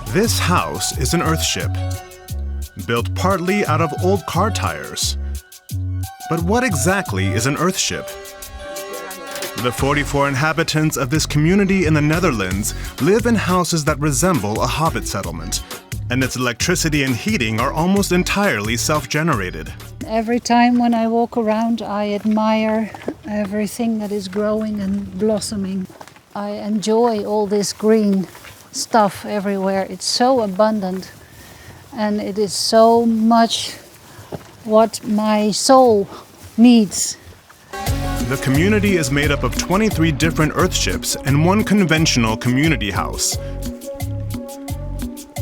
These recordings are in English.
This house is an Earthship, built partly out of old car tires. But what exactly is an Earthship? The 44 inhabitants of this community in the Netherlands live in houses that resemble a hobbit settlement, and its electricity and heating are almost entirely self-generated. Every time when I walk around, I admire everything that is growing and blossoming. I enjoy all this green stuff everywhere. It's so abundant, and it is so much what my soul needs. The community is made up of 23 different Earthships and one conventional community house.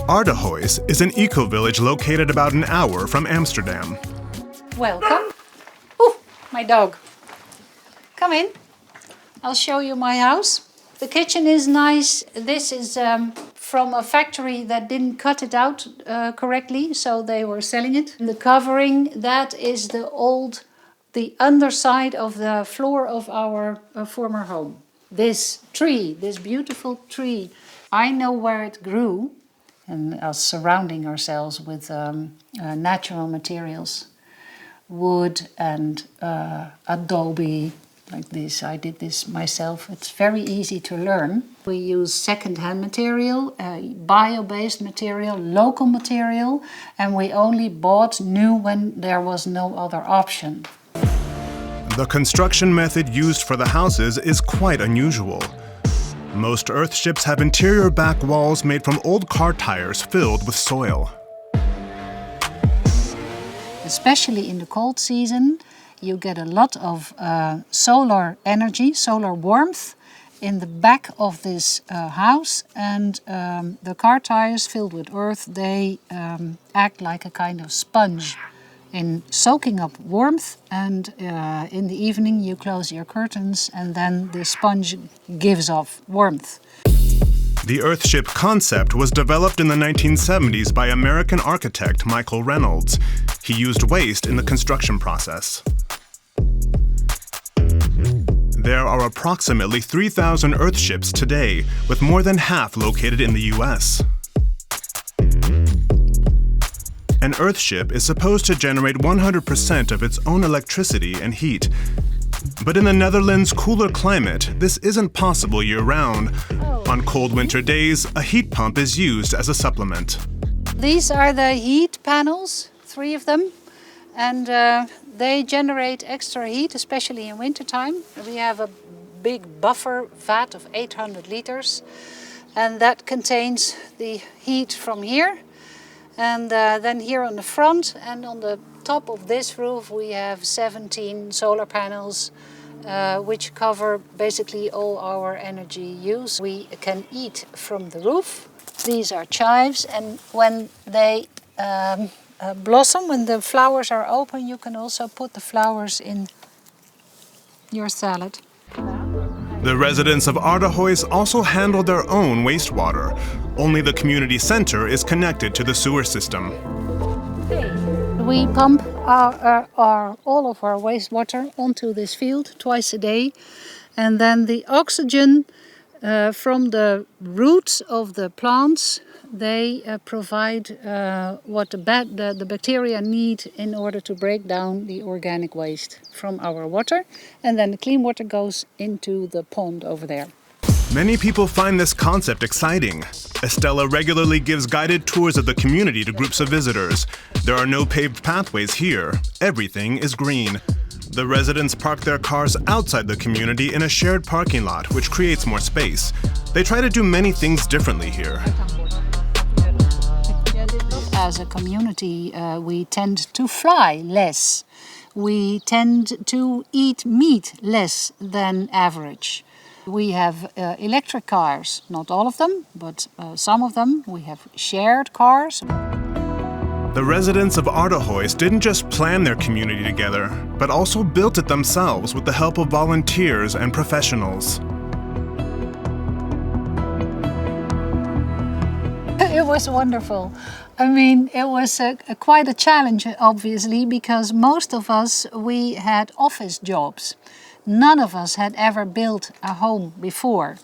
Aardehuis is an eco-village located about an hour from Amsterdam. Welcome. Oh, my dog. Come in. I'll show you my house. The kitchen is nice. This is from a factory that didn't cut it out correctly, so they were selling it. The covering, that is the underside of the floor of our former home. This tree, this beautiful tree, I know where it grew, and us surrounding ourselves with natural materials, wood and adobe, like this. I did this myself. It's very easy to learn. We use second-hand material, bio-based material, local material, and we only bought new when there was no other option. The construction method used for the houses is quite unusual. Most Earthships have interior back walls made from old car tires filled with soil. Especially in the cold season, you get a lot of solar energy, solar warmth in the back of this house, and the car tires filled with earth, they act like a kind of sponge in soaking up warmth, and in the evening you close your curtains and then the sponge gives off warmth. The Earthship concept was developed in the 1970s by American architect Michael Reynolds. He used waste in the construction process. There are approximately 3,000 Earthships today, with more than half located in the US. An Earthship is supposed to generate 100% of its own electricity and heat. But in the Netherlands' cooler climate, this isn't possible year-round. On cold winter days, a heat pump is used as a supplement. These are the heat panels, 3 of them, and they generate extra heat, especially in wintertime. We have a big buffer vat of 800 liters, and that contains the heat from here. And then here on the front and on the top of this roof we have 17 solar panels which cover basically all our energy use. We can eat from the roof. These are chives, and when they blossom, when the flowers are open, you can also put the flowers in your salad. The residents of Aardehuis also handle their own wastewater. Only the community center is connected to the sewer system. We pump all of our wastewater onto this field twice a day, and then the oxygen from the roots of the plants, they provide what the bacteria need in order to break down the organic waste from our water, and then the clean water goes into the pond over there. Many people find this concept exciting. Estella regularly gives guided tours of the community to groups of visitors. There are no paved pathways here. Everything is green. The residents park their cars outside the community in a shared parking lot, which creates more space. They try to do many things differently here. As a community, we tend to fly less. We tend to eat meat less than average. We have electric cars, not all of them, but some of them. We have shared cars. The residents of Aardehuis didn't just plan their community together, but also built it themselves with the help of volunteers and professionals. It was wonderful. I mean, it was quite a challenge, obviously, because most of us, we had office jobs. None of us had ever built a home before.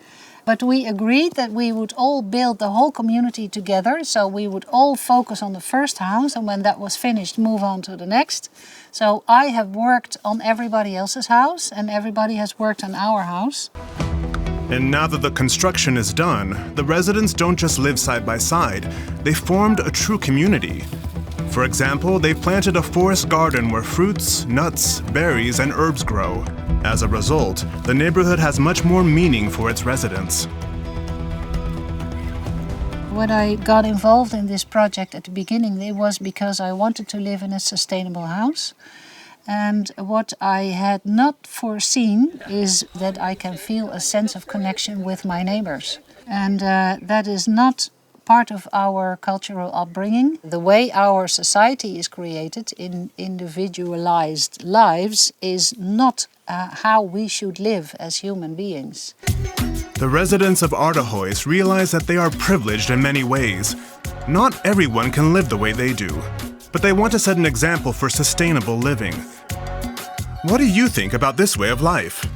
But we agreed that we would all build the whole community together. So we would all focus on the first house, and when that was finished, move on to the next. So I have worked on everybody else's house, and everybody has worked on our house. And now that the construction is done, the residents don't just live side by side, they formed a true community. For example, they planted a forest garden where fruits, nuts, berries, and herbs grow. As a result, the neighborhood has much more meaning for its residents. When I got involved in this project at the beginning, it was because I wanted to live in a sustainable house. And what I had not foreseen is that I can feel a sense of connection with my neighbors. And that is not part of our cultural upbringing. The way our society is created in individualized lives is not how we should live as human beings. The residents of Aardehuis realize that they are privileged in many ways. Not everyone can live the way they do, but they want to set an example for sustainable living. What do you think about this way of life?